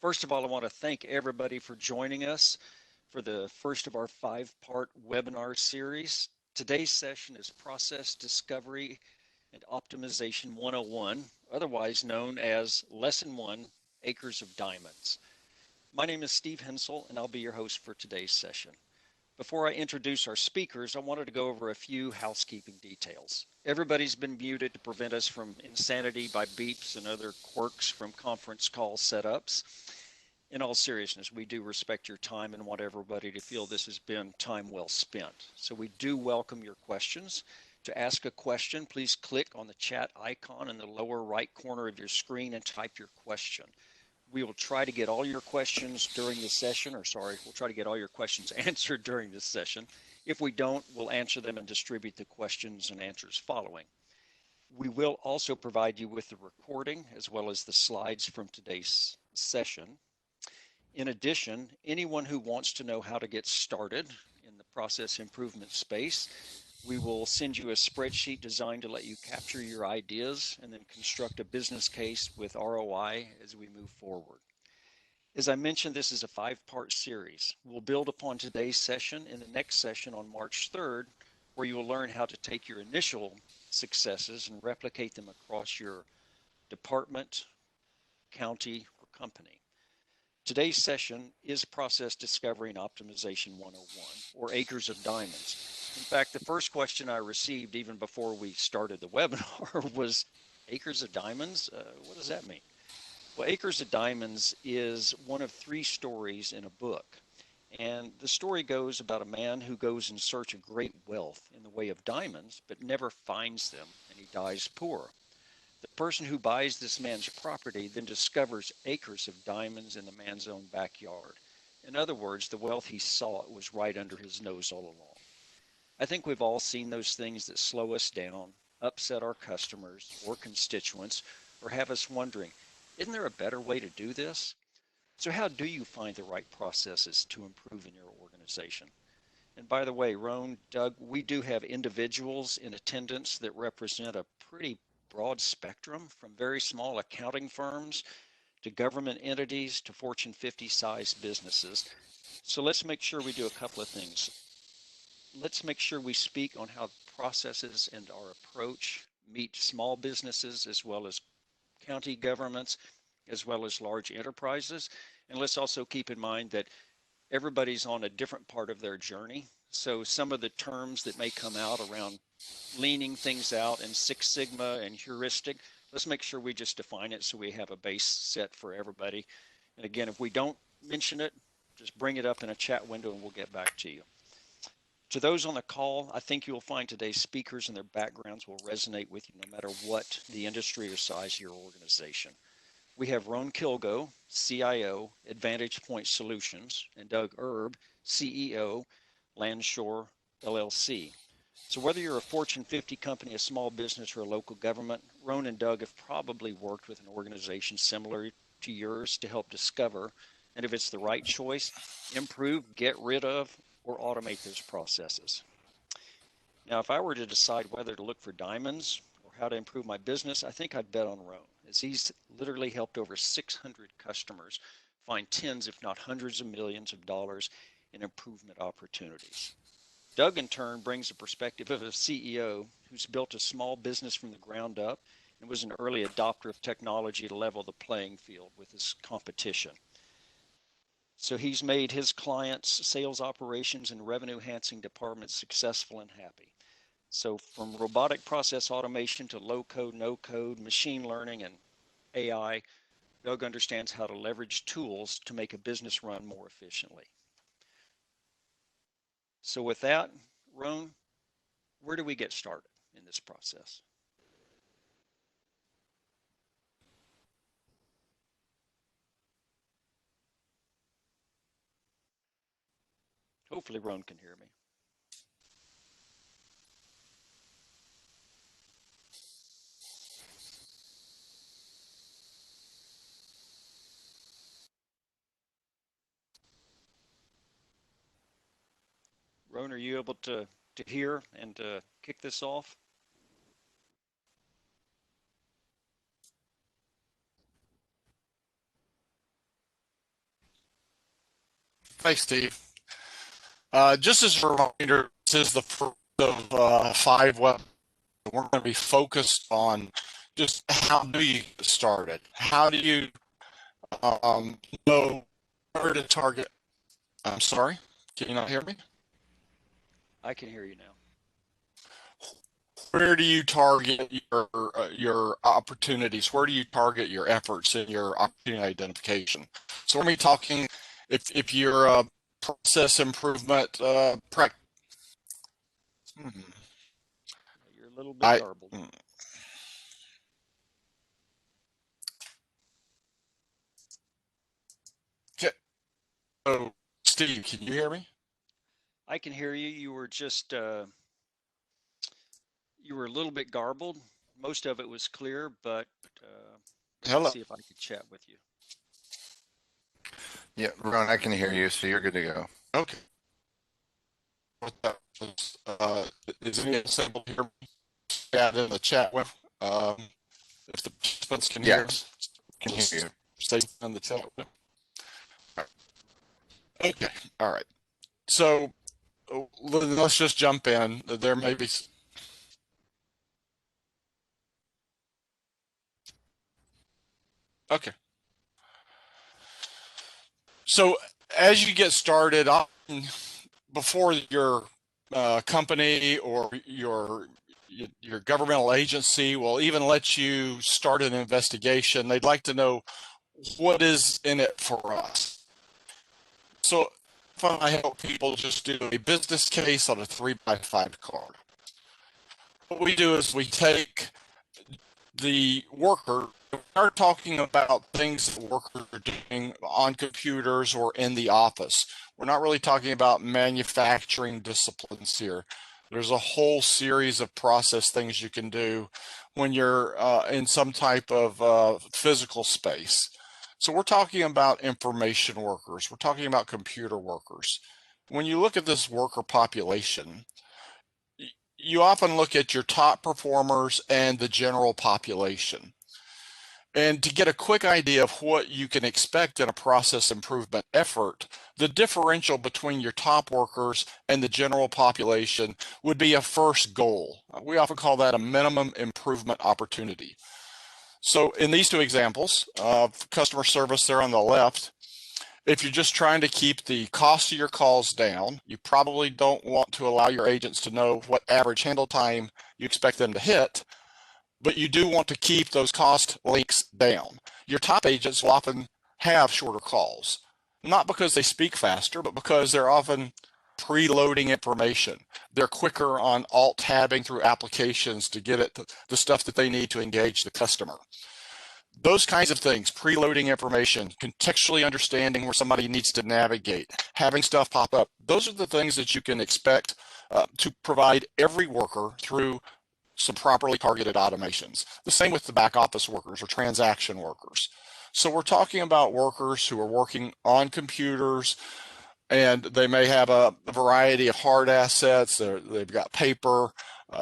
First of all, I want to thank everybody for joining us for the first of our five-part webinar series. Today's session is Process Discovery and Optimization 101, otherwise known as Lesson 1, Acres of Diamonds. My name is Steve Hensel, and I'll be your host for today's session. Before I introduce our speakers, I wanted to go over a few housekeeping details. Everybody's been muted to prevent us from insanity by beeps and other quirks from conference call setups. In all seriousness, we do respect your time and want everybody to feel this has been time well spent. So we do welcome your questions. To ask a question, please click on the chat icon in the lower right corner of your screen and type your question. We will try to get all your questions during the session, we'll try to get all your questions answered during this session. If we don't, we'll answer them and distribute the questions and answers following. We will also provide you with the recording as well as the slides from today's session. In addition, anyone who wants to know how to get started in the process improvement space, we will send you a spreadsheet designed to let you capture your ideas and then construct a business case with ROI as we move forward. As I mentioned, this is a five-part series. We'll build upon today's session in the next session on March 3rd, where you will learn how to take your initial successes and replicate them across your department, county, or company. Today's session is Process Discovery and Optimization 101, or Acres of Diamonds. In fact, the first question I received even before we started the webinar was, Acres of Diamonds? What does that mean? Well, Acres of Diamonds is one of three stories in a book. And the story goes about a man who goes in search of great wealth in the way of diamonds, but never finds them, and he dies poor. The person who buys this man's property then discovers acres of diamonds in the man's own backyard. In other words, the wealth he sought was right under his nose all along. I think we've all seen those things that slow us down, upset our customers or constituents, or have us wondering, isn't there a better way to do this? So how do you find the right processes to improve in your organization? And by the way, Roan, Doug, we do have individuals in attendance that represent a pretty broad spectrum, from very small accounting firms to government entities to Fortune 50 size businesses. So let's make sure we do a couple of things. Let's make sure we speak on how processes and our approach meet small businesses as well as county governments, as well as large enterprises. And let's also keep in mind that everybody's on a different part of their journey. So some of the terms that may come out around leaning things out and Six Sigma and heuristic, let's make sure we just define it so we have a base set for everybody. And again, if we don't mention it, just bring it up in a chat window and we'll get back to you. To those on the call, I think you'll find today's speakers and their backgrounds will resonate with you no matter what the industry or size of your organization. We have Roan Kilgo, CIO, Advantage Point Solutions, and Doug Erb, CEO, Lanshore, LLC. So whether you're a Fortune 50 company, a small business, or a local government, Roan and Doug have probably worked with an organization similar to yours to help discover, and if it's the right choice, improve, get rid of, or automate those processes. Now, if I were to decide whether to look for diamonds or how to improve my business, I think I'd bet on Roan, as he's literally helped over 600 customers find tens, if not hundreds of millions of dollars in improvement opportunities. Doug, in turn, brings the perspective of a CEO who's built a small business from the ground up and was an early adopter of technology to level the playing field with his competition. So he's made his clients' sales operations and revenue-enhancing departments successful and happy. So from robotic process automation to low-code, no-code, machine learning, and AI, Doug understands how to leverage tools to make a business run more efficiently. So with that, Roan, where do we get started in this process? Hopefully Roan can hear me. Roan, are you able to hear and to kick this off? Thanks, Steve. Just as a reminder, this is the first of five web. We're going to be focused on just how do you get started? How do you know where to target? I'm sorry, can you not hear me? I can hear you now. Where do you target your opportunities? Where do you target your efforts in your opportunity identification? So we're talking if you're a process improvement You're a little bit I garbled. oh, Steve, can you hear me? I can hear you. You were just you were a little bit garbled. Most of it was clear, but let me Hello. see if I can chat with you. Yeah, Ron, I can hear you, so you're good to go. Okay. Uh, is anyone able to hear me? Chat in the chat with if the participants can hear us, Yes, can hear just you. say in the chat with. Okay. All right. So let's just jump in. There may be. Okay. So as you get started, before your company or your governmental agency will even let you start an investigation, they'd like to know what is in it for us. So if I help people just do a business case on a 3x5 card. What we do is we take the worker, we are talking about things that workers are doing on computers or in the office. We're not really talking about manufacturing disciplines here. There's a whole series of process things you can do when you're in some type of physical space. So we're talking about information workers. We're talking about computer workers. When you look at this worker population, you often look at your top performers and the general population. And to get a quick idea of what you can expect in a process improvement effort, the differential between your top workers and the general population would be a first goal. We often call that a minimum improvement opportunity. So in these two examples of customer service there on the left, if you're just trying to keep the cost of your calls down, you probably don't want to allow your agents to know what average handle time you expect them to hit, but you do want to keep those cost links down. Your top agents will often have shorter calls, not because they speak faster, but because they're often preloading information. They're quicker on alt tabbing through applications to get it the stuff that they need to engage the customer. Those kinds of things, preloading information, contextually understanding where somebody needs to navigate, having stuff pop up, those are the things that you can expect to provide every worker through some properly targeted automations. The same with the back office workers or transaction workers. So we're talking about workers who are working on computers, and they may have a variety of hard assets. They've got paper.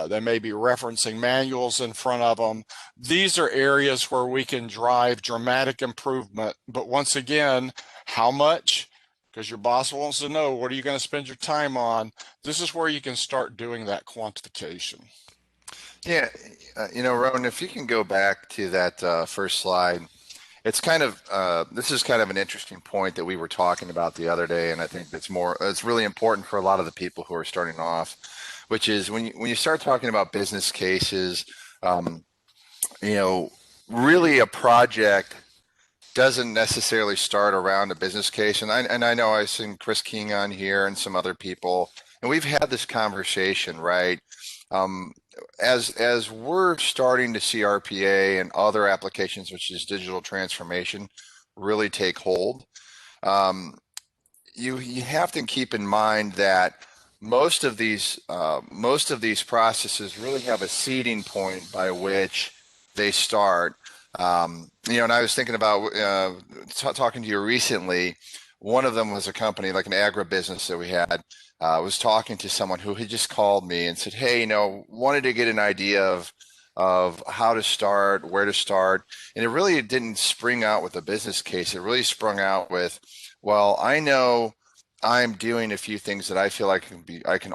They may be referencing manuals in front of them. These are areas where we can drive dramatic improvement. But once again, how much? Because your boss wants to know, what are you going to spend your time on? This is where you can start doing that quantification. Yeah, Rowan, if you can go back to that first slide, it's kind of this is kind of an interesting point that we were talking about the other day, and I think it's really important for a lot of the people who are starting off, which is when you start talking about business cases, um, you know, really a project doesn't necessarily start around a business case. And I know I've seen Chris King on here and some other people, and we've had this conversation, right? Um, as we're starting to see RPA and other applications, which is digital transformation, really take hold, um, you have to keep in mind that most of these processes really have a seeding point by which they start. And I was thinking about talking to you recently. One of them was a company like an agribusiness that we had. Was talking to someone who had just called me and said, "Hey, wanted to get an idea of how to start, where to start," and it really didn't spring out with a business case. It really sprung out with, well, I know I'm doing a few things that I feel I can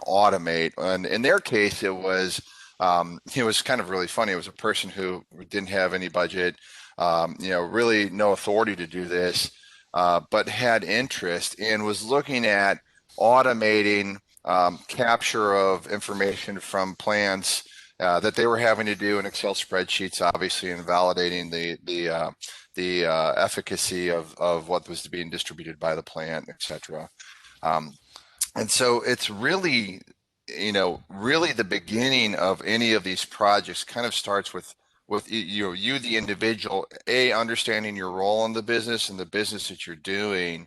automate. And in their case, it was kind of really funny. It was a person who didn't have any budget, really no authority to do this, but had interest and was looking at automating capture of information from plants that they were having to do in Excel spreadsheets, obviously, and validating the efficacy of what was being distributed by the plant, et cetera. Um, and so it's really, really the beginning of any of these projects kind of starts with you, the individual, understanding your role in the business and the business that you're doing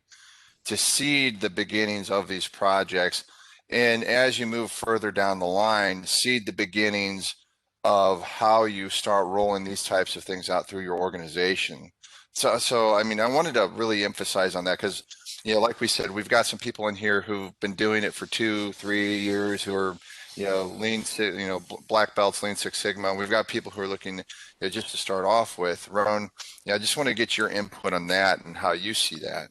to seed the beginnings of these projects. And as you move further down the line, seed the beginnings of how you start rolling these types of things out through your organization. So I mean, I wanted to really emphasize on that because, like we said, we've got some people in here who've been doing it for 2, 3 years who are, black belts, Lean Six Sigma. We've got people who are looking, just to start off with. Ron, I just want to get your input on that and how you see that.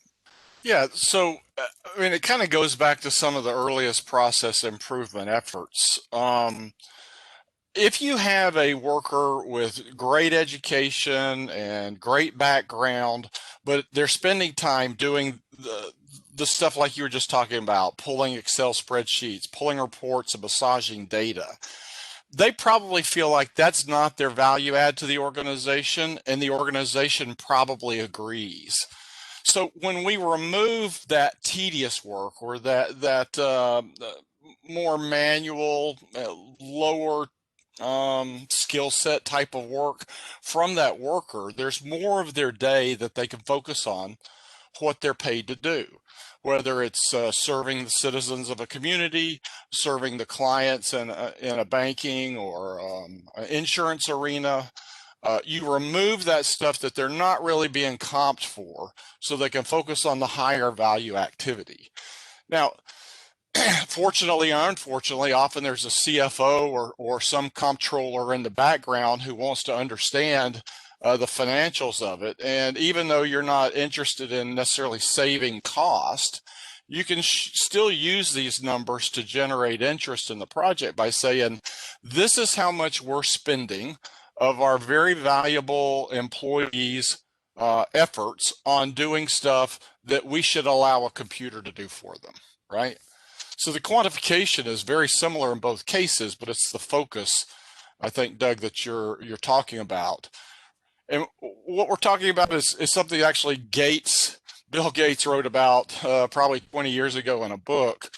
Yeah, so I mean, it kind of goes back to some of the earliest process improvement efforts. If you have a worker with great education and great background, but they're spending time doing the stuff like you were just talking about, pulling Excel spreadsheets, pulling reports, and massaging data, they probably feel like that's not their value add to the organization, and the organization probably agrees. So when we remove that tedious work or that more manual, lower skill set type of work from that worker, there's more of their day that they can focus on what they're paid to do, whether it's serving the citizens of a community, serving the clients in a banking or insurance arena. You remove that stuff that they're not really being comped for so they can focus on the higher value activity. Now, fortunately or unfortunately, often there's a CFO or some comptroller in the background who wants to understand the financials of it. And even though you're not interested in necessarily saving cost, you can still use these numbers to generate interest in the project by saying, this is how much we're spending of our very valuable employees' efforts on doing stuff that we should allow a computer to do for them, right? So the quantification is very similar in both cases, but it's the focus, I think, Doug, that you're talking about. And what we're talking about is something actually Bill Gates wrote about probably 20 years ago in a book.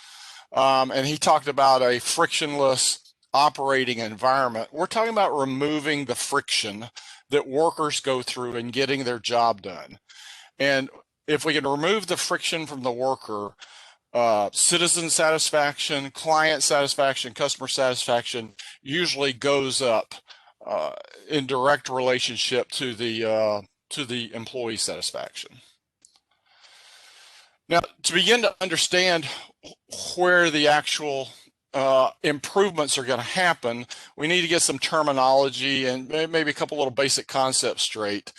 And he talked about a frictionless operating environment. We're talking about removing the friction that workers go through in getting their job done. And if we can remove the friction from the worker, citizen satisfaction, client satisfaction, customer satisfaction usually goes up in direct relationship to the employee satisfaction. Now, to begin to understand where the actual improvements are going to happen, we need to get some terminology and maybe a couple little basic concepts straight.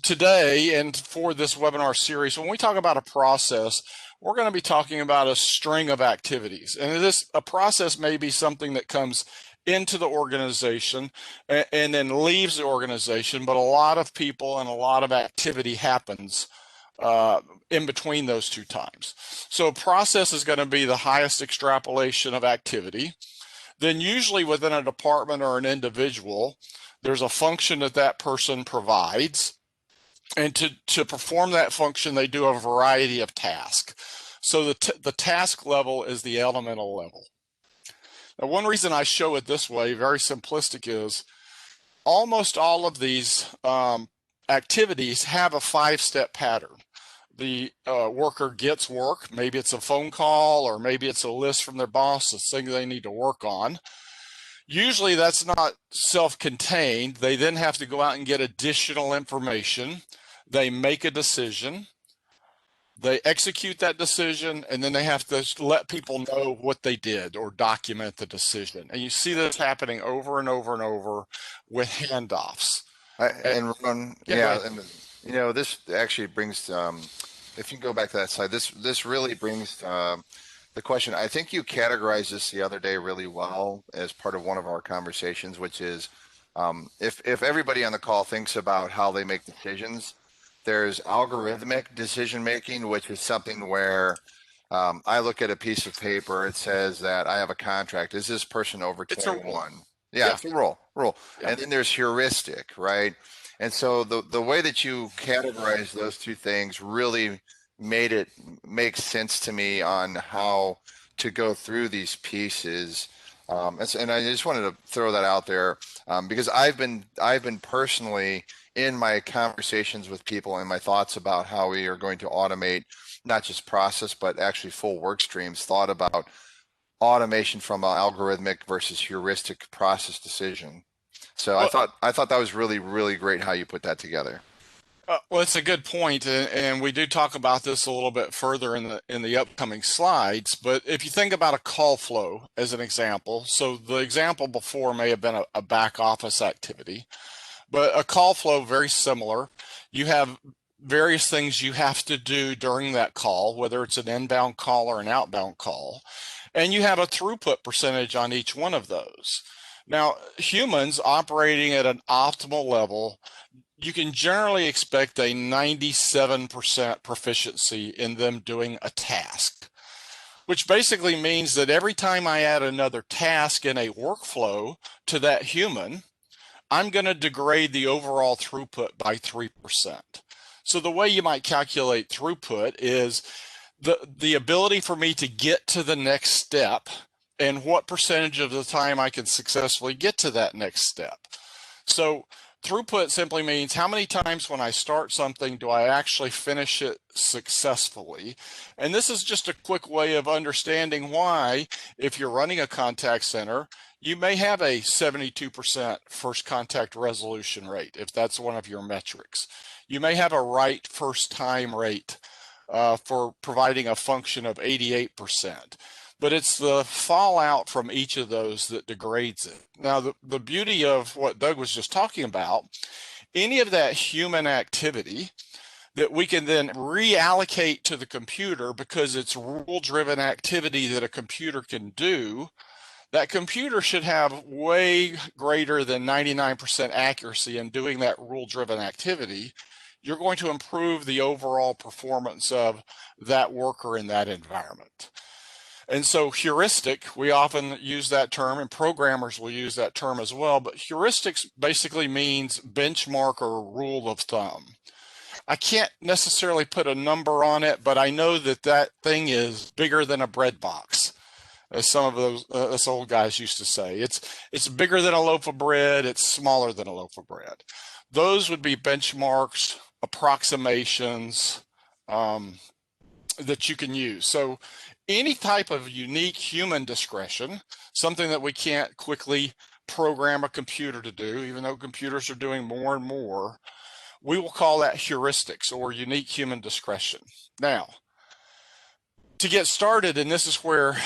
Today, and for this webinar series, when we talk about a process, we're going to be talking about a string of activities. And a process may be something that comes into the organization and then leaves the organization, but a lot of people and a lot of activity happens in between those two times. So a process is going to be the highest extrapolation of activity. Then usually within a department or an individual, there's a function that person provides. And to perform that function, they do a variety of tasks. So the task level is the elemental level. Now, one reason I show it this way, very simplistic, is almost all of these activities have a 5-step pattern. The worker gets work, maybe it's a phone call or maybe it's a list from their boss, it's something they need to work on. Usually that's not self-contained. They then have to go out and get additional information. They make a decision, they execute that decision, and then they have to let people know what they did or document the decision. And you see this happening over and over and over with handoffs. And Ron, yeah, and this actually brings if you can go back to that slide, this really brings the question. I think you categorized this the other day really well as part of one of our conversations, which is if everybody on the call thinks about how they make decisions, there's algorithmic decision making, which is something where I look at a piece of paper, it says that I have a contract. Is this person over It's a 21? rule. Yeah, Yeah. it's a rule. Yeah. And then there's heuristic, right? And so the way that you categorize those two things really made it make sense to me on how to go through these pieces. And I just wanted to throw that out there because I've been personally in my conversations with people and my thoughts about how we are going to automate not just process but actually full work streams, thought about automation from an algorithmic versus heuristic process decision. So I Well, thought I thought that was really great how you put that together. well, it's a good point, and we do talk about this a little bit further in the upcoming slides. But if you think about a call flow as an example, so the example before may have been a back office activity, but a call flow very similar. You have various things you have to do during that call, whether it's an inbound call or an outbound call, and you have a throughput percentage on each one of those. Now, humans operating at an optimal level, you can generally expect a 97% proficiency in them doing a task, which basically means that every time I add another task in a workflow to that human, I'm going to degrade the overall throughput by 3%. So the way you might calculate throughput is the ability for me to get to the next step and what percentage of the time I can successfully get to that next step. So throughput simply means how many times when I start something do I actually finish it successfully. And this is just a quick way of understanding why, if you're running a contact center, you may have a 72% first contact resolution rate, if that's one of your metrics. You may have a right first time rate for providing a function of 88%. But it's the fallout from each of those that degrades it. Now, the beauty of what Doug was just talking about, any of that human activity that we can then reallocate to the computer because it's rule-driven activity that a computer can do, that computer should have way greater than 99% accuracy in doing that rule-driven activity. You're going to improve the overall performance of that worker in that environment. And so heuristic, we often use that term, and programmers will use that term as well, but heuristics basically means benchmark or rule of thumb. I can't necessarily put a number on it, but I know that that thing is bigger than a bread box, as some of those us old guys used to say. It's bigger than a loaf of bread, it's smaller than a loaf of bread. Those would be benchmarks, approximations, that you can use. So any type of unique human discretion, something that we can't quickly program a computer to do, even though computers are doing more and more, we will call that heuristics or unique human discretion. Now, to get started, and this is where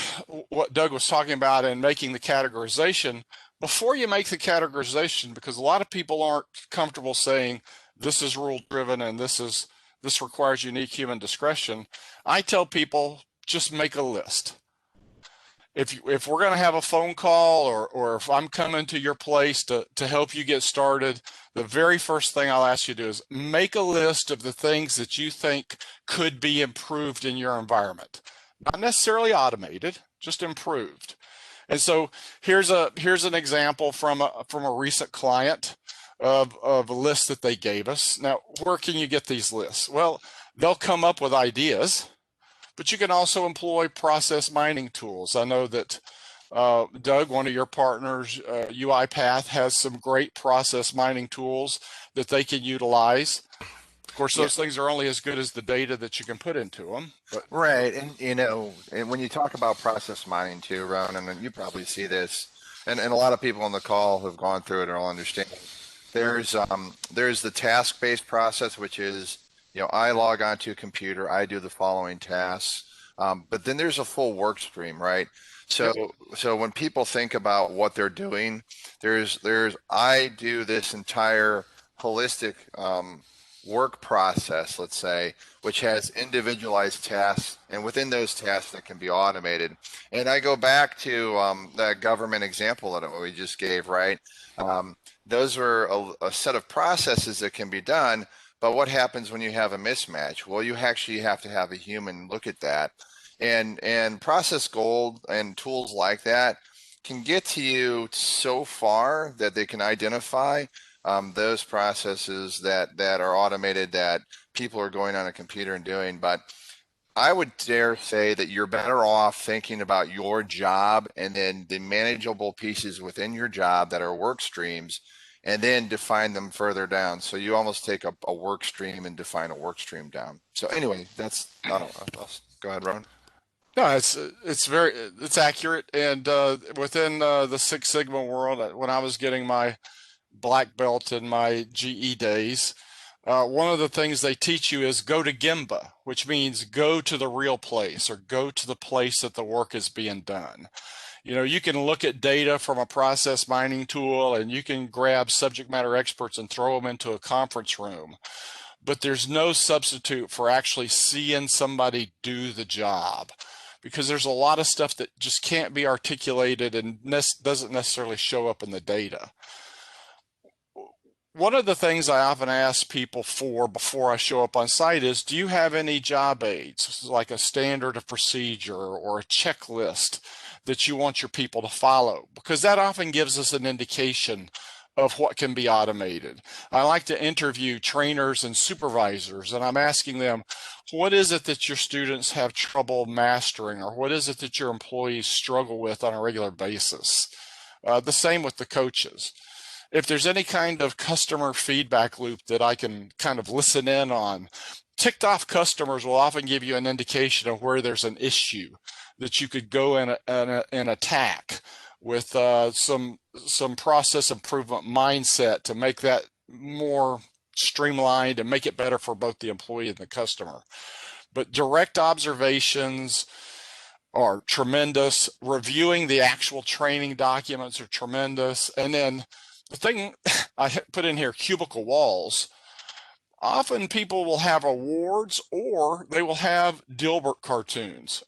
what Doug was talking about in making the categorization, before you make the categorization, because a lot of people aren't comfortable saying this is rule driven and this requires unique human discretion, I tell people just make a list. If we're going to have a phone call or if I'm coming to your place to help you get started, the very first thing I'll ask you to do is make a list of the things that you think could be improved in your environment. Not necessarily automated, just improved. And so here's an example from a recent client of a list that they gave us. Now, where can you get these lists? Well, they'll come up with ideas, but you can also employ process mining tools. I know that Doug, one of your partners, UiPath, has some great process mining tools that they can utilize. Of course, Yeah. those things are only as good as the data that you can put into them. But Right. And and when you talk about process mining too, Ron, and you probably see this, and a lot of people on the call who've gone through it and will understand. There's the task-based process, which is, I log onto a computer, I do the following tasks. But then there's a full work stream, right? So yep, so when people think about what they're doing, there's I do this entire holistic work process, let's say, which has individualized tasks, and within those tasks that can be automated. And I go back to that government example that we just gave, right? Those are a set of processes that can be done, but what happens when you have a mismatch? Well, you actually have to have a human look at that. And process gold and tools like that can get to you so far that they can identify those processes that are automated that people are going on a computer and doing. But I would dare say that you're better off thinking about your job and then the manageable pieces within your job that are work streams, and then define them further down. So you almost take a work stream and define a work stream down. So anyway, that's, I don't know. Go ahead, Ron. No, it's accurate, and within the Six Sigma world, when I was getting my black belt in my GE days, one of the things they teach you is go to Gemba, which means go to the real place or go to the place that the work is being done. You know, you can look at data from a process mining tool and you can grab subject matter experts and throw them into a conference room, but there's no substitute for actually seeing somebody do the job, because there's a lot of stuff that just can't be articulated and doesn't necessarily show up in the data. One of the things I often ask people for before I show up on site is, do you have any job aids, like a standard of procedure or a checklist that you want your people to follow? Because that often gives us an indication of what can be automated. I like to interview trainers and supervisors, and I'm asking them, what is it that your students have trouble mastering, or what is it that your employees struggle with on a regular basis? The same with the coaches. If there's any kind of customer feedback loop that I can kind of listen in on, ticked off customers will often give you an indication of where there's an issue that you could go and attack with some process improvement mindset to make that more streamlined and make it better for both the employee and the customer. But direct observations are tremendous. Reviewing the actual training documents are tremendous. And then the thing I put in here, cubicle walls. Often people will have awards or they will have Dilbert cartoons.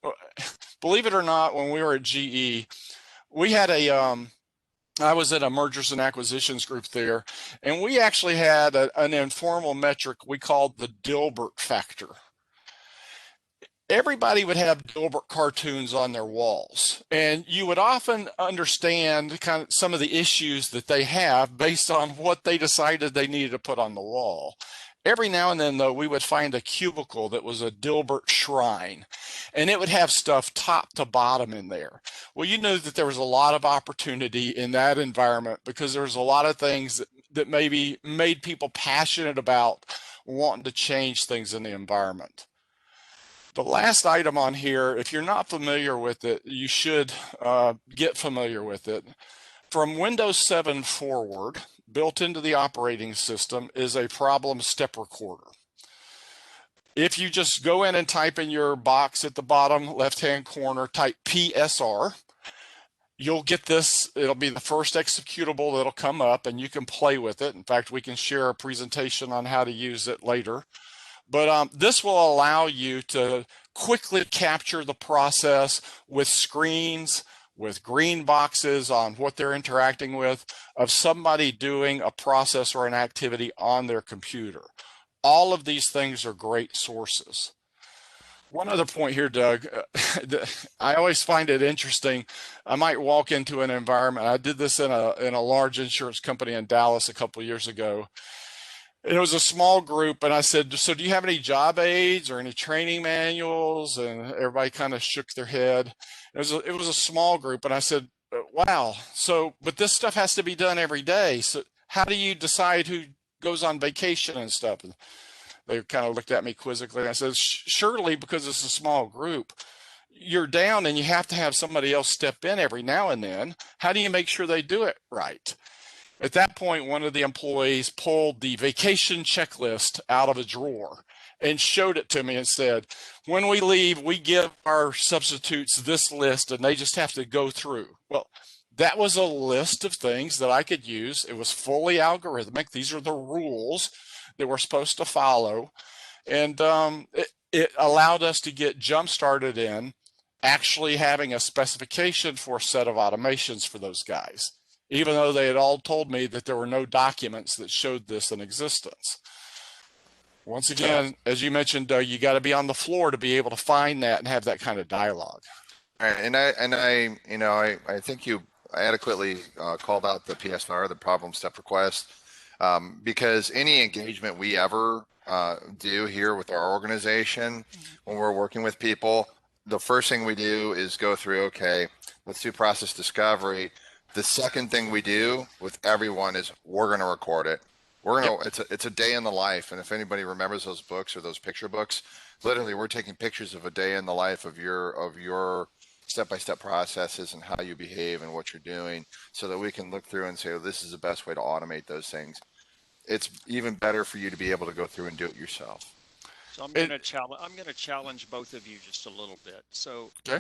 Believe it or not, when we were at GE, we had I was at a mergers and acquisitions group there, and we actually had an informal metric we called the Dilbert factor. Everybody would have Dilbert cartoons on their walls, and you would often understand kind of some of the issues that they have based on what they decided they needed to put on the wall. Every now and then, though, we would find a cubicle that was a Dilbert shrine, and it would have stuff top to bottom in there. Well, you knew that there was a lot of opportunity in that environment because there was a lot of things that maybe made people passionate about wanting to change things in the environment. The last item on here, if you're not familiar with it, you should get familiar with it. From Windows 7 forward, built into the operating system is a problem step recorder. If you just go in and type in your box at the bottom left-hand corner, type PSR, you'll get this. It'll be the first executable that'll come up, and you can play with it. In fact, we can share a presentation on how to use it later. But this will allow you to quickly capture the process with screens, with green boxes on what they're interacting with, of somebody doing a process or an activity on their computer. All of these things are great sources. One other point here, Doug, I always find it interesting. I might walk into an environment. I did this in a large insurance company in Dallas a couple of years ago. It was a small group, and I said, so do you have any job aids or any training manuals? And everybody kind of shook their head. It was a small group, and I said, wow, but this stuff has to be done every day. So how do you decide who goes on vacation and stuff? And they kind of looked at me quizzically. I said, surely, because it's a small group, you're down and you have to have somebody else step in every now and then. How do you make sure they do it right? At that point, one of the employees pulled the vacation checklist out of a drawer and showed it to me and said, when we leave, we give our substitutes this list and they just have to go through. Well, that was a list of things that I could use. It was fully algorithmic. These are the rules that we're supposed to follow. And it allowed us to get jump started in actually having a specification for a set of automations for those guys, even though they had all told me that there were no documents that showed this in existence. Once again, as you mentioned, you got to be on the floor to be able to find that and have that kind of dialogue. All right, I think you adequately called out the PSR, the problem step request, because any engagement we ever do here with our organization, when we're working with people, the first thing we do is go through, okay, let's do process discovery. The second thing we do with everyone is we're going to record it. It's a day in the life, and if anybody remembers those books or those picture books, literally we're taking pictures of a day in the life of your step-by-step processes and how you behave and what you're doing, so that we can look through and say, oh, this is the best way to automate those things. It's even better for you to be able to go through and do it yourself. So I'm going to challenge both of you just a little bit. So Okay.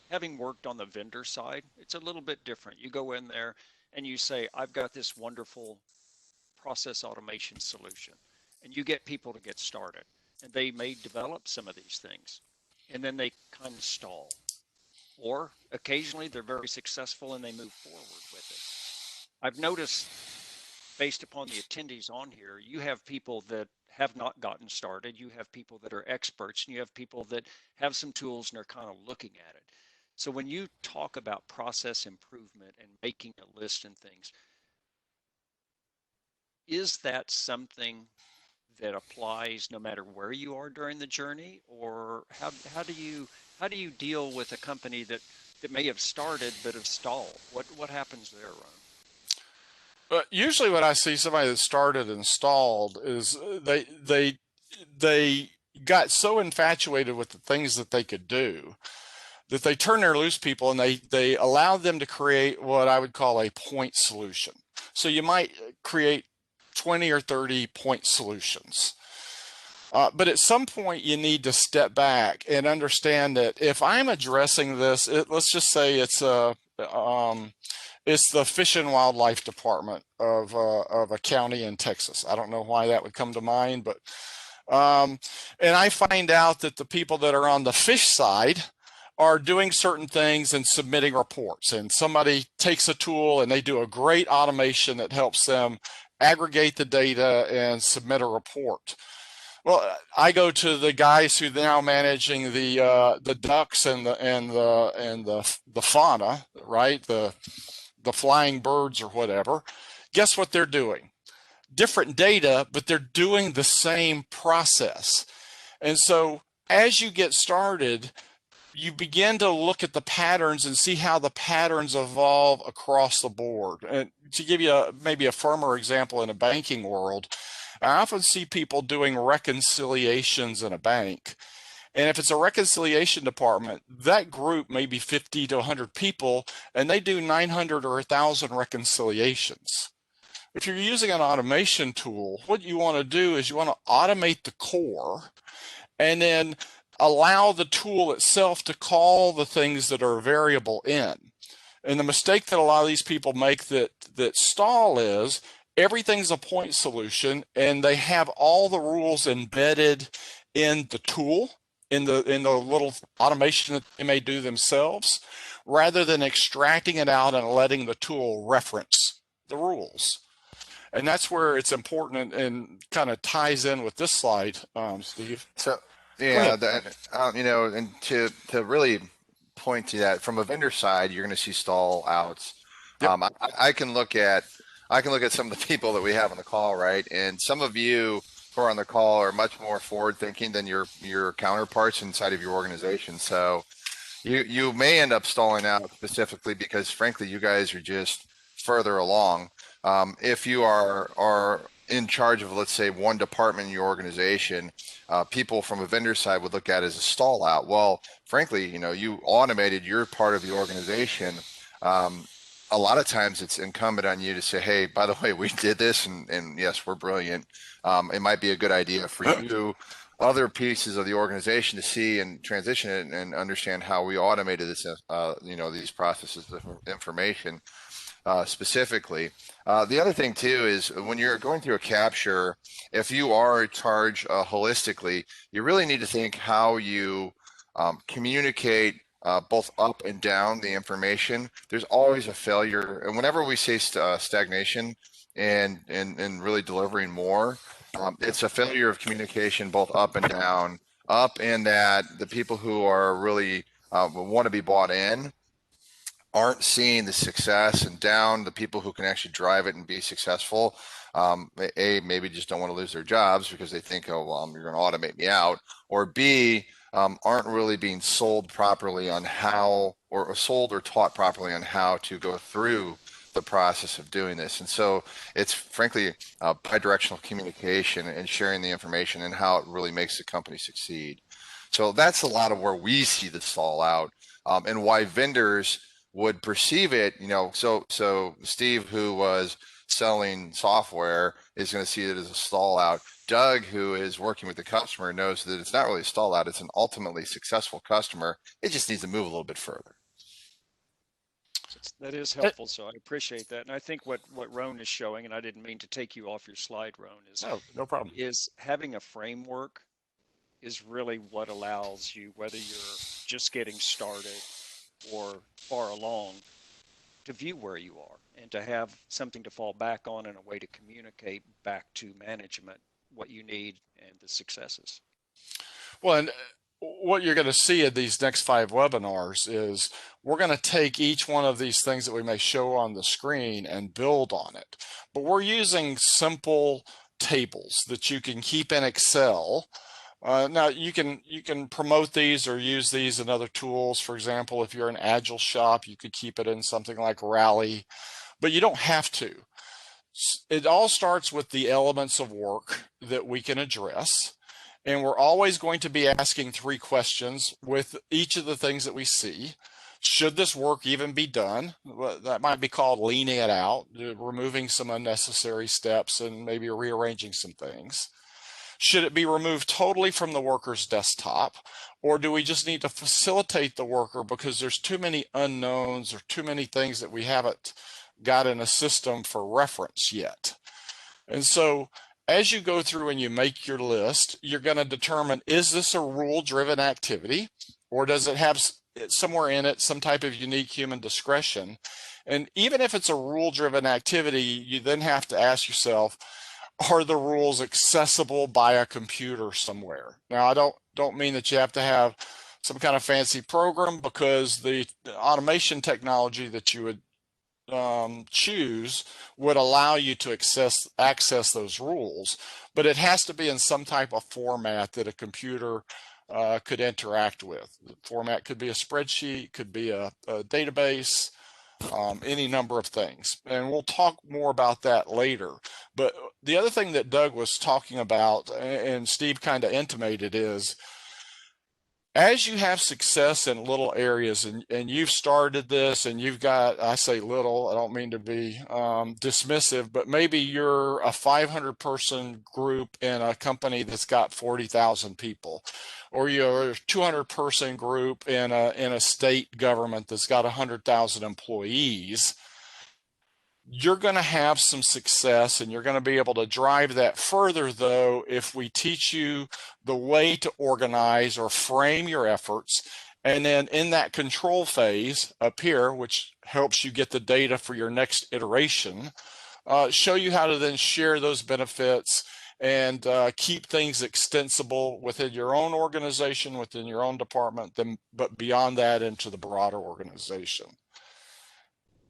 having worked on the vendor side, it's a little bit different. You go in there and you say, I've got this wonderful process automation solution, and you get people to get started, and they may develop some of these things, and then they kind of stall, or occasionally they're very successful and they move forward with it. I've noticed, based upon the attendees on here, you have people that have not gotten started, you have people that are experts, and you have people that have some tools and are kind of looking at it. So when you talk about process improvement and making a list and things, is that something that applies no matter where you are during the journey, or how do you deal with a company that may have started but have stalled? What happens there, Ron? But usually when I see somebody that started and stalled is they got so infatuated with the things that they could do that they turn their loose people, and they allow them to create what I would call a point solution. So you might create 20 or 30 point solutions. But at some point you need to step back and understand that if I'm addressing this, let's just say it's the Fish and Wildlife Department of a county in Texas. I don't know why that would come to mind, but and I find out that the people that are on the fish side are doing certain things and submitting reports, and somebody takes a tool and they do a great automation that helps them aggregate the data and submit a report. Well, I go to the guys who are now managing the ducks and the fauna, right? The flying birds or whatever. Guess what they're doing? Different data, but they're doing the same process. And so as you get started, you begin to look at the patterns and see how the patterns evolve across the board. And to give you maybe a firmer example in a banking world, I often see people doing reconciliations in a bank. And if it's a reconciliation department, that group may be 50 to 100 people, and they do 900 or 1,000 reconciliations. If you're using an automation tool, what you want to do is you want to automate the core and then allow the tool itself to call the things that are variable in. And the mistake that a lot of these people make that stall is everything's a point solution, and they have all the rules embedded in the tool, in the little automation that they may do themselves, rather than extracting it out and letting the tool reference the rules. And that's where it's important and kind of ties in with this slide, Steve. So yeah, and to really point to that from a vendor side, you're going to see stall outs. Yep. I can look at some of the people that we have on the call, right? And some of you who are on the call are much more forward thinking than your counterparts inside of your organization. So you may end up stalling out specifically because frankly you guys are just further along. If you are in charge of, let's say, one department in your organization, people from a vendor side would look at it as a stall out. Well, frankly, you automated your part of the organization. A lot of times it's incumbent on you to say, hey, by the way, we did this, and yes, we're brilliant. It might be a good idea for you, other pieces of the organization, to see and transition it and understand how we automated this, these processes of information. specifically. The other thing too is when you're going through a capture, if you are charged holistically, you really need to think how you communicate both up and down the information. There's always a failure, and whenever we say stagnation and really delivering more, it's a failure of communication both up and down. Up in that the people who are really want to be bought in aren't seeing the success, and down the people who can actually drive it and be successful, maybe just don't want to lose their jobs because they think, oh, well, you're going to automate me out, or B, aren't really being sold properly on how, or sold or taught properly on how to go through the process of doing this. And so it's frankly bidirectional communication and sharing the information and how it really makes the company succeed. So that's a lot of where we see this fall out, and why vendors would perceive it, so Steve, who was selling software, is going to see it as a stall out. Doug, who is working with the customer, knows that it's not really a stall out, it's an ultimately successful customer. It just needs to move a little bit further. That is helpful, so I appreciate that. And I think what Roan is showing, and I didn't mean to take you off your slide, Roan, no problem, is having a framework is really what allows you, whether you're just getting started or far along, to view where you are and to have something to fall back on and a way to communicate back to management what you need and the successes. Well, and what you're going to see in these next 5 webinars is we're going to take each one of these things that we may show on the screen and build on it. But we're using simple tables that you can keep in Excel. Now you can promote these or use these in other tools. For example, if you're an agile shop, you could keep it in something like Rally, but you don't have to. It all starts with the elements of work that we can address. And we're always going to be asking 3 questions with each of the things that we see. Should this work even be done? That might be called leaning it out, removing some unnecessary steps and maybe rearranging some things. Should it be removed totally from the worker's desktop, or do we just need to facilitate the worker because there's too many unknowns or too many things that we haven't got in a system for reference yet? And so as you go through and you make your list, you're going to determine, is this a rule-driven activity, or does it have somewhere in it some type of unique human discretion? And even if it's a rule-driven activity, you then have to ask yourself, are the rules accessible by a computer somewhere? Now, I don't mean that you have to have some kind of fancy program, because the automation technology that you would choose would allow you to access those rules, but it has to be in some type of format that a computer could interact with. The format could be a spreadsheet, could be a database, any number of things. And we'll talk more about that later. But the other thing that Doug was talking about, and Steve kind of intimated, is as you have success in little areas, and you've started this and you've got, I say little, I don't mean to be dismissive, but maybe you're a 500-person group in a company that's got 40,000 people, or you're a 200-person group in a state government that's got 100,000 employees. You're going to have some success, and you're going to be able to drive that further, though, if we teach you the way to organize or frame your efforts. And then in that control phase up here, which helps you get the data for your next iteration, show you how to then share those benefits and keep things extensible within your own organization, within your own department, but beyond that into the broader organization.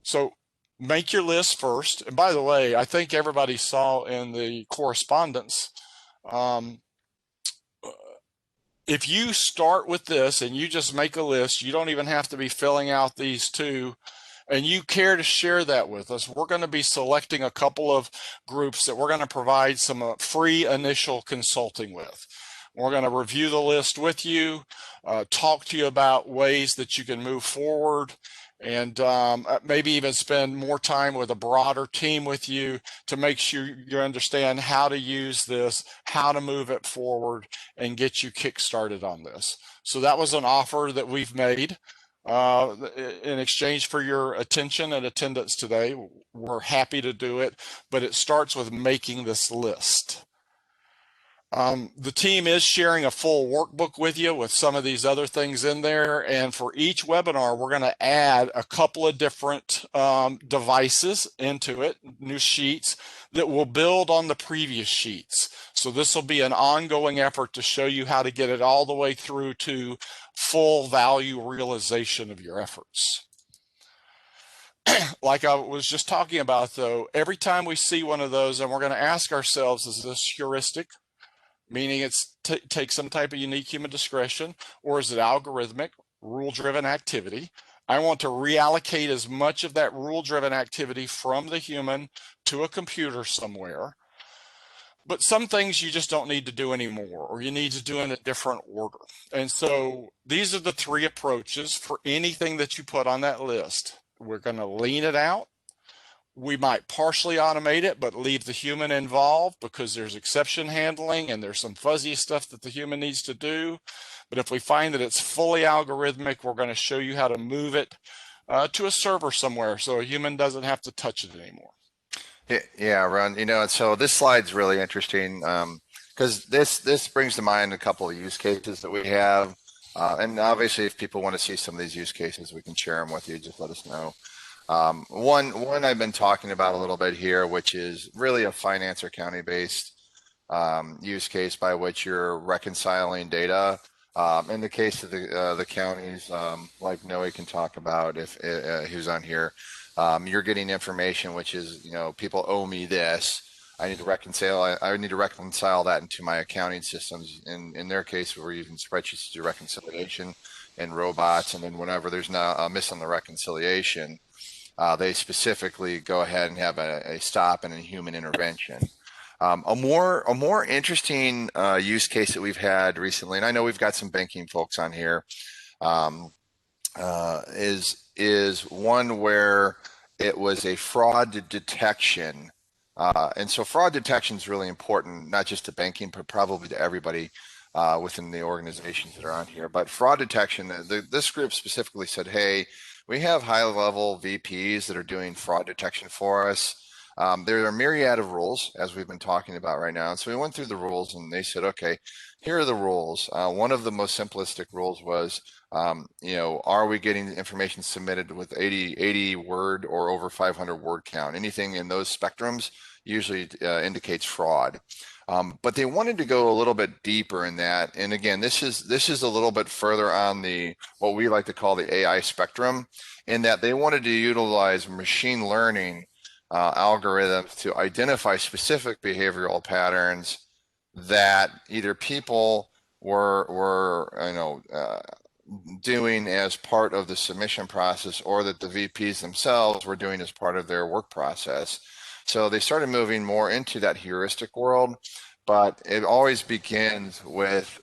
So make your list first. And by the way, I think everybody saw in the correspondence, if you start with this and you just make a list, you don't even have to be filling out these 2, and you care to share that with us, we're going to be selecting a couple of groups that we're going to provide some free initial consulting with. We're going to review the list with you, talk to you about ways that you can move forward, and maybe even spend more time with a broader team with you to make sure you understand how to use this, how to move it forward, and get you kick-started on this. So that was an offer that we've made. in exchange for your attention and attendance today. We're happy to do it, but it starts with making this list. The team is sharing a full workbook with you with some of these other things in there. And for each webinar, we're going to add a couple of different devices into it, new sheets that will build on the previous sheets. So this will be an ongoing effort to show you how to get it all the way through to full value realization of your efforts. Like I was just talking about, though, every time we see one of those, and we're going to ask ourselves, is this heuristic? Meaning it's takes some type of unique human discretion, or is it algorithmic, rule-driven activity? I want to reallocate as much of that rule-driven activity from the human to a computer somewhere. But some things you just don't need to do anymore, or you need to do in a different order. And so these are the three approaches for anything that you put on that list. We're going to lean it out. We might partially automate it, but leave the human involved because there's exception handling and there's some fuzzy stuff that the human needs to do. But if we find that it's fully algorithmic, we're going to show you how to move it to a server somewhere so a human doesn't have to touch it anymore. Yeah, Ron, so this slide's really interesting because this brings to mind a couple of use cases that we have. And obviously, if people want to see some of these use cases, we can share them with you. Just let us know. One I've been talking about a little bit here, which is really a finance or county-based use case by which you're reconciling data. In the case of the counties, like Noe can talk about if who's on here, you're getting information which is, people owe me this. I need to reconcile. I need to reconcile that into my accounting systems. In their case, we're using spreadsheets to do reconciliation and robots, and then whenever there's a miss on the reconciliation, they specifically go ahead and have a stop and a human intervention. A more interesting use case that we've had recently, and I know we've got some banking folks on here, is one where it was a fraud detection. And so fraud detection is really important, not just to banking, but probably to everybody within the organizations that are on here. But fraud detection, this group specifically said, hey, we have high-level VPs that are doing fraud detection for us. There are a myriad of rules, as we've been talking about right now. And so we went through the rules, and they said, okay, here are the rules. One of the most simplistic rules was, are we getting information submitted with 80 word or over 500 word count? Anything in those spectrums usually indicates fraud. But they wanted to go a little bit deeper in that. And again, this is a little bit further on what we like to call the AI spectrum, in that they wanted to utilize machine learning algorithms to identify specific behavioral patterns that either people were doing as part of the submission process, or that the VPs themselves were doing as part of their work process. So they started moving more into that heuristic world, but it always begins with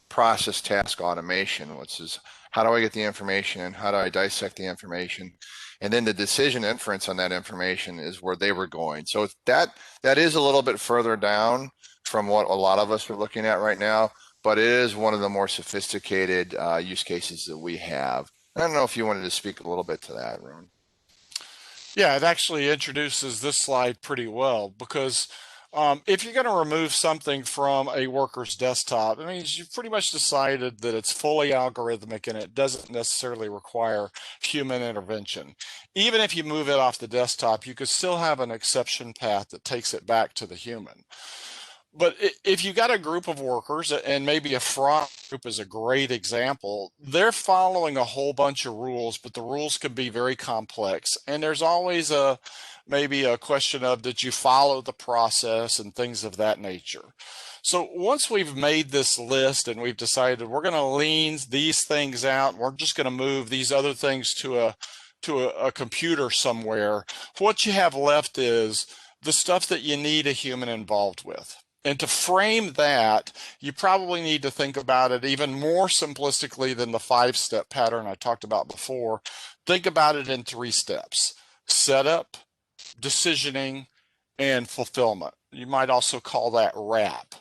process task automation, which is how do I get the information and how do I dissect the information? And then the decision inference on that information is where they were going. So that is a little bit further down from what a lot of us are looking at right now, but it is one of the more sophisticated use cases that we have. I don't know if you wanted to speak a little bit to that, Ron. Yeah, it actually introduces this slide pretty well, because if you're going to remove something from a worker's desktop, it means you've pretty much decided that it's fully algorithmic and it doesn't necessarily require human intervention. Even if you move it off the desktop, you could still have an exception path that takes it back to the human. But if you got a group of workers, and maybe a fraud group is a great example, they're following a whole bunch of rules, but the rules could be very complex. And there's always maybe a question of, did you follow the process and things of that nature? So once we've made this list and we've decided we're going to lean these things out, we're just going to move these other things to a computer somewhere, what you have left is the stuff that you need a human involved with. And to frame that, you probably need to think about it even more simplistically than the 5-step pattern I talked about before. Think about it in 3 steps: setup, decisioning, and fulfillment. You might also call that wrap.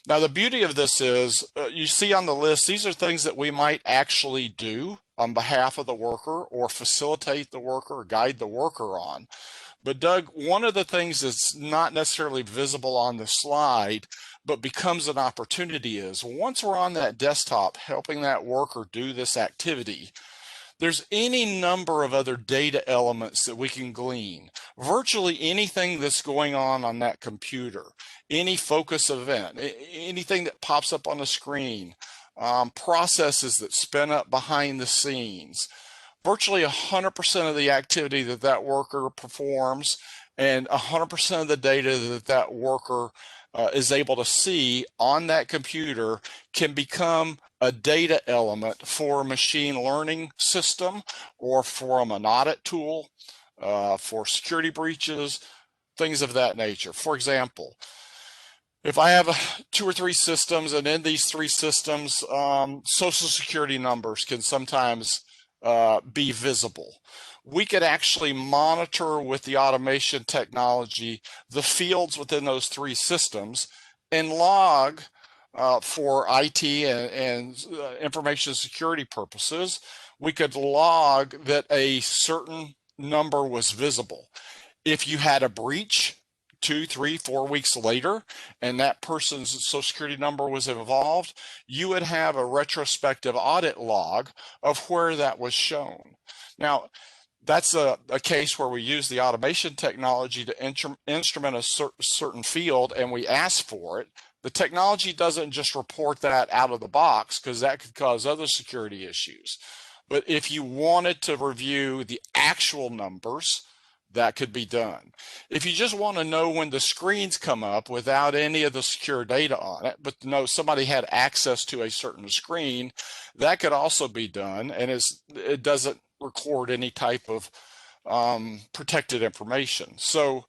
Now, the beauty of this is you see on the list, these are things that we might actually do on behalf of the worker or facilitate the worker or guide the worker on. But Doug, one of the things that's not necessarily visible on the slide, but becomes an opportunity is once we're on that desktop helping that worker do this activity, there's any number of other data elements that we can glean. Virtually anything that's going on that computer, any focus event, anything that pops up on the screen, processes that spin up behind the scenes, virtually 100% of the activity that that worker performs and 100% of the data that that worker is able to see on that computer can become a data element for a machine learning system or from an audit tool for security breaches, things of that nature. For example, if I have 2 or 3 systems, and in these 3 systems, social security numbers can sometimes be visible. We could actually monitor with the automation technology the fields within those 3 systems and log for IT and information security purposes. We could log that a certain number was visible. If you had a breach 2, 3, 4 weeks later, and that person's social security number was involved, you would have a retrospective audit log of where that was shown. Now, that's a case where we use the automation technology to instrument a certain field and we ask for it. The technology doesn't just report that out of the box because that could cause other security issues. But if you wanted to review the actual numbers, that could be done. If you just want to know when the screens come up without any of the secure data on it, but to know somebody had access to a certain screen, that could also be done, and it doesn't record any type of protected information. So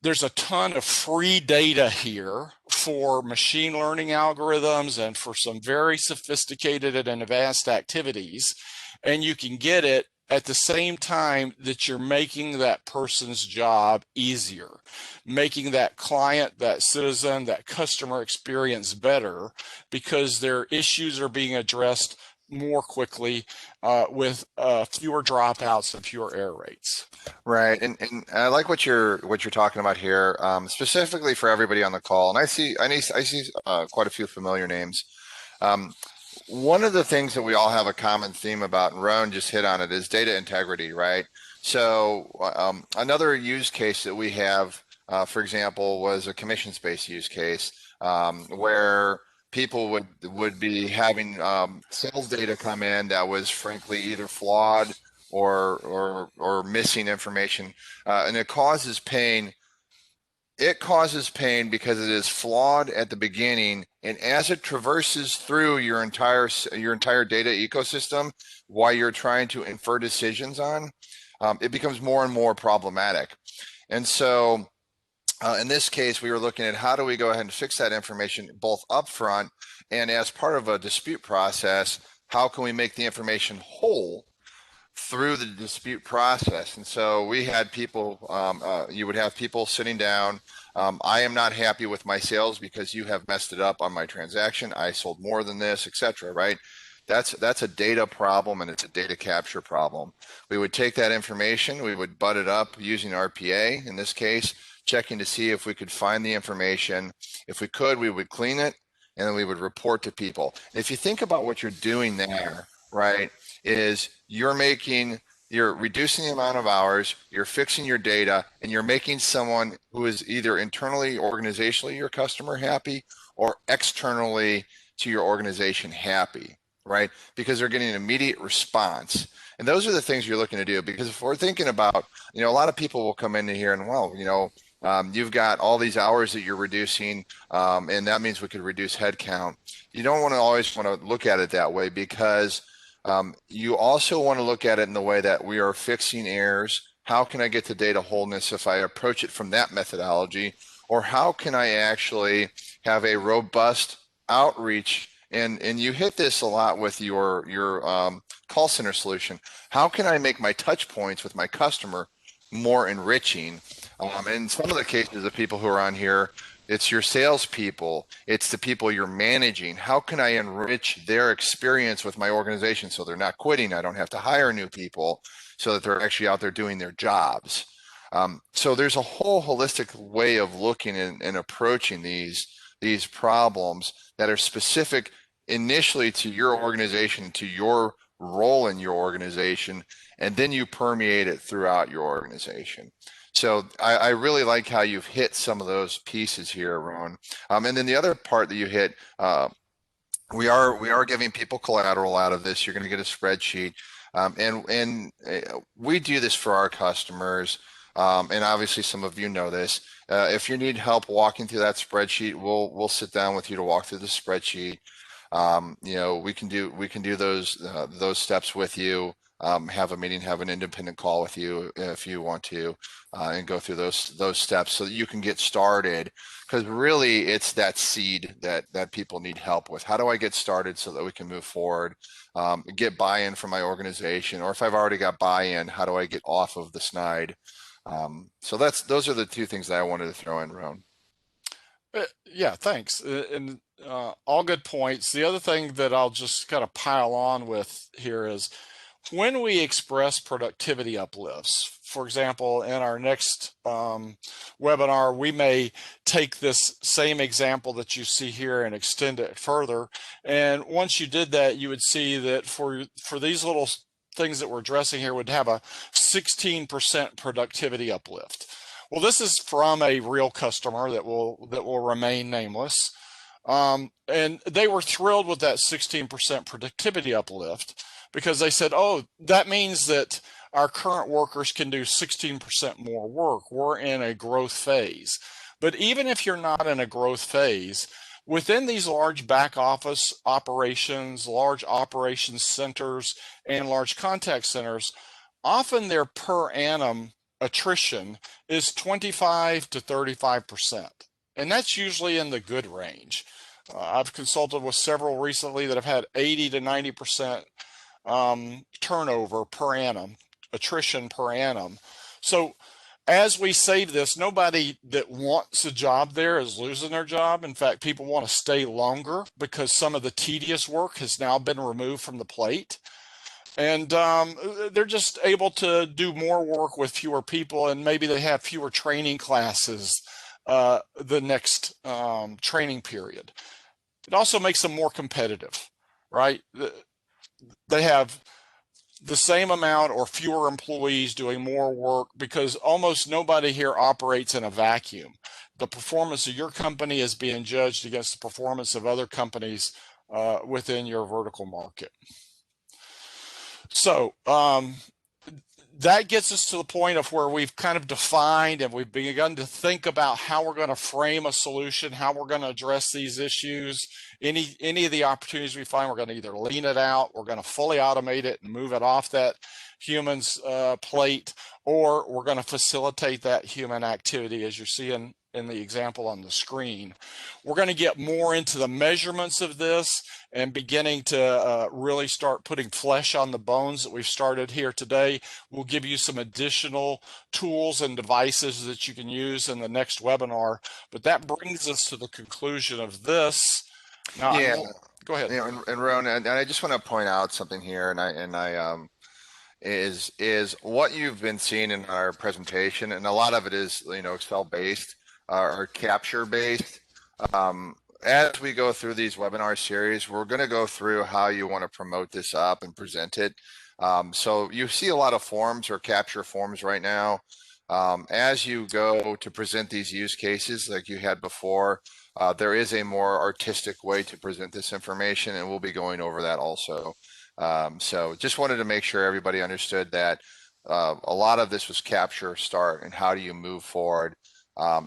there's a ton of free data here for machine learning algorithms and for some very sophisticated and advanced activities, and you can get it at the same time that you're making that person's job easier, making that client, that citizen, that customer experience better because their issues are being addressed more quickly with fewer dropouts and fewer error rates. Right, and I like what you're talking about here, specifically for everybody on the call. And I see quite a few familiar names. One of the things that we all have a common theme about, and Rowan just hit on it, is data integrity, right? So another use case that we have, for example, was a commissions-based use case where people would be having sales data come in that was frankly either flawed or missing information, and it causes pain. It causes pain because it is flawed at the beginning, and as it traverses through your entire data ecosystem while you're trying to infer decisions on, it becomes more and more problematic. And so in this case, we were looking at how do we go ahead and fix that information both upfront and as part of a dispute process, how can we make the information whole through the dispute process. And so we had people, you would have people sitting down. I am not happy with my sales because you have messed it up on my transaction. I sold more than this, etc. Right? That's a data problem, and it's a data capture problem. We would take that information, we would butt it up using RPA in this case, checking to see if we could find the information. If we could, we would clean it, and then we would report to people. If you think about what you're doing there, right, is you're reducing the amount of hours, you're fixing your data, and you're making someone who is either internally, organizationally, your customer happy, or externally to your organization happy, right? Because they're getting an immediate response. And those are the things you're looking to do. Because if we're thinking about, a lot of people will come into here and, well, you've got all these hours that you're reducing, and that means we could reduce headcount. You don't always want to look at it that way, because you also want to look at it in the way that we are fixing errors. How can I get to data wholeness if I approach it from that methodology? Or how can I actually have a robust outreach? And you hit this a lot with your call center solution. How can I make my touch points with my customer more enriching? And some of the cases of people who are on here, It's your salespeople. It's the people you're managing. How can I enrich their experience with my organization so they're not quitting? I don't have to hire new people so that they're actually out there doing their jobs. So there's a whole holistic way of looking and approaching these problems that are specific initially to your organization, to your role in your organization, and then you permeate it throughout your organization. So I really like how you've hit some of those pieces here, Ron. And then the other part that you hit, we are giving people collateral out of this. You're going to get a spreadsheet, and we do this for our customers. And obviously, some of you know this. If you need help walking through that spreadsheet, we'll sit down with you to walk through the spreadsheet. We can do those steps with you. Have a meeting, have an independent call with you if you want to, and go through those steps so that you can get started. Because really, it's that seed that people need help with. How do I get started so that we can move forward, get buy-in from my organization, or if I've already got buy-in, how do I get off of the snide? So those are the two things that I wanted to throw in, Roan. Yeah, thanks. And all good points. The other thing that I'll just kind of pile on with here is when we express productivity uplifts. For example, in our next webinar, we may take this same example that you see here and extend it further. And once you did that, you would see that for these little things that we're addressing here would have a 16% productivity uplift. Well, this is from a real customer that will remain nameless. And they were thrilled with that 16% productivity uplift because they said, oh, that means that our current workers can do 16% more work. We're in a growth phase. But even if you're not in a growth phase, within these large back office operations, large operations centers, and large contact centers, often their per annum attrition is 25 to 35%. And that's usually in the good range. I've consulted with several recently that have had 80 to 90% turnover per annum, attrition per annum. So as we save this, nobody that wants a job there is losing their job. In fact, people want to stay longer because some of the tedious work has now been removed from the plate. And they're just able to do more work with fewer people, and maybe they have fewer training classes the next training period. It also makes them more competitive, right? They have the same amount or fewer employees doing more work because almost nobody here operates in a vacuum. The performance of your company is being judged against the performance of other companies within your vertical market. So that gets us to the point of where we've kind of defined and we've begun to think about how we're going to frame a solution, how we're going to address these issues. Any of the opportunities we find, we're going to either lean it out, we're going to fully automate it and move it off that human's plate, or we're going to facilitate that human activity as you see in the example on the screen. We're going to get more into the measurements of this and beginning to really start putting flesh on the bones that we've started here today. We'll give you some additional tools and devices that you can use in the next webinar, but that brings us to the conclusion of this. Now, Yeah, go ahead. and Ron, and I just want to point out something here, is what you've been seeing in our presentation, and a lot of it is Excel based or capture based. As we go through these webinar series, we're going to go through how you want to promote this up and present it. So you see a lot of forms or capture forms right now. As you go to present these use cases like you had before, there is a more artistic way to present this information, and we'll be going over that also. So just wanted to make sure everybody understood that a lot of this was capture, start, and how do you move forward.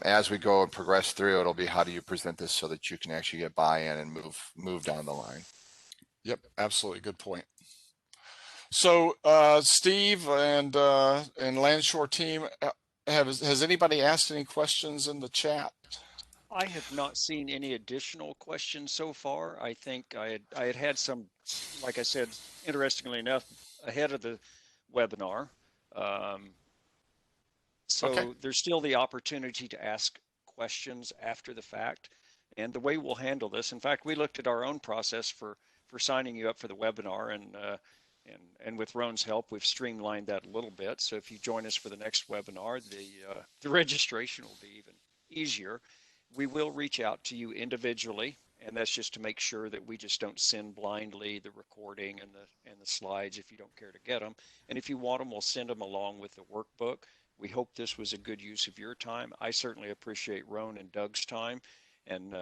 As we go and progress through, it'll be how do you present this so that you can actually get buy-in and move down the line. Yep, absolutely, good point. So Steve and Lanshore team, has anybody asked any questions in the chat? I have not seen any additional questions so far. I think I had some, like I said, interestingly enough, ahead of the webinar. So Okay. there's still the opportunity to ask questions after the fact. And the way we'll handle this, in fact, we looked at our own process for signing you up for the webinar, and with Roan's help, we've streamlined that a little bit. So if you join us for the next webinar, the registration will be even easier. We will reach out to you individually, and that's just to make sure that we just don't send blindly the recording and the slides if you don't care to get them. And if you want them, we'll send them along with the workbook. We hope this was a good use of your time. I certainly appreciate Roan and Doug's time, and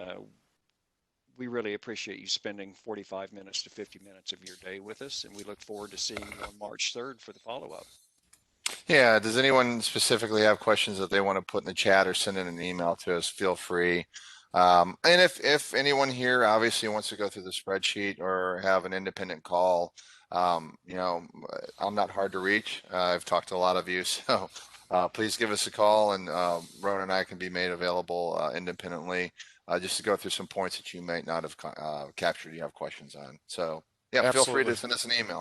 we really appreciate you spending 45 minutes to 50 minutes of your day with us, and we look forward to seeing you on March 3rd for the follow-up. Yeah, does anyone specifically have questions that they want to put in the chat or send in an email to us? Feel free. And if anyone here obviously wants to go through the spreadsheet or have an independent call, you know, I'm not hard to reach. I've talked to a lot of you, so please give us a call, and Ronan and I can be made available independently just to go through some points that you might not have captured you have questions on. So yeah, feel free Absolutely. to send us an email.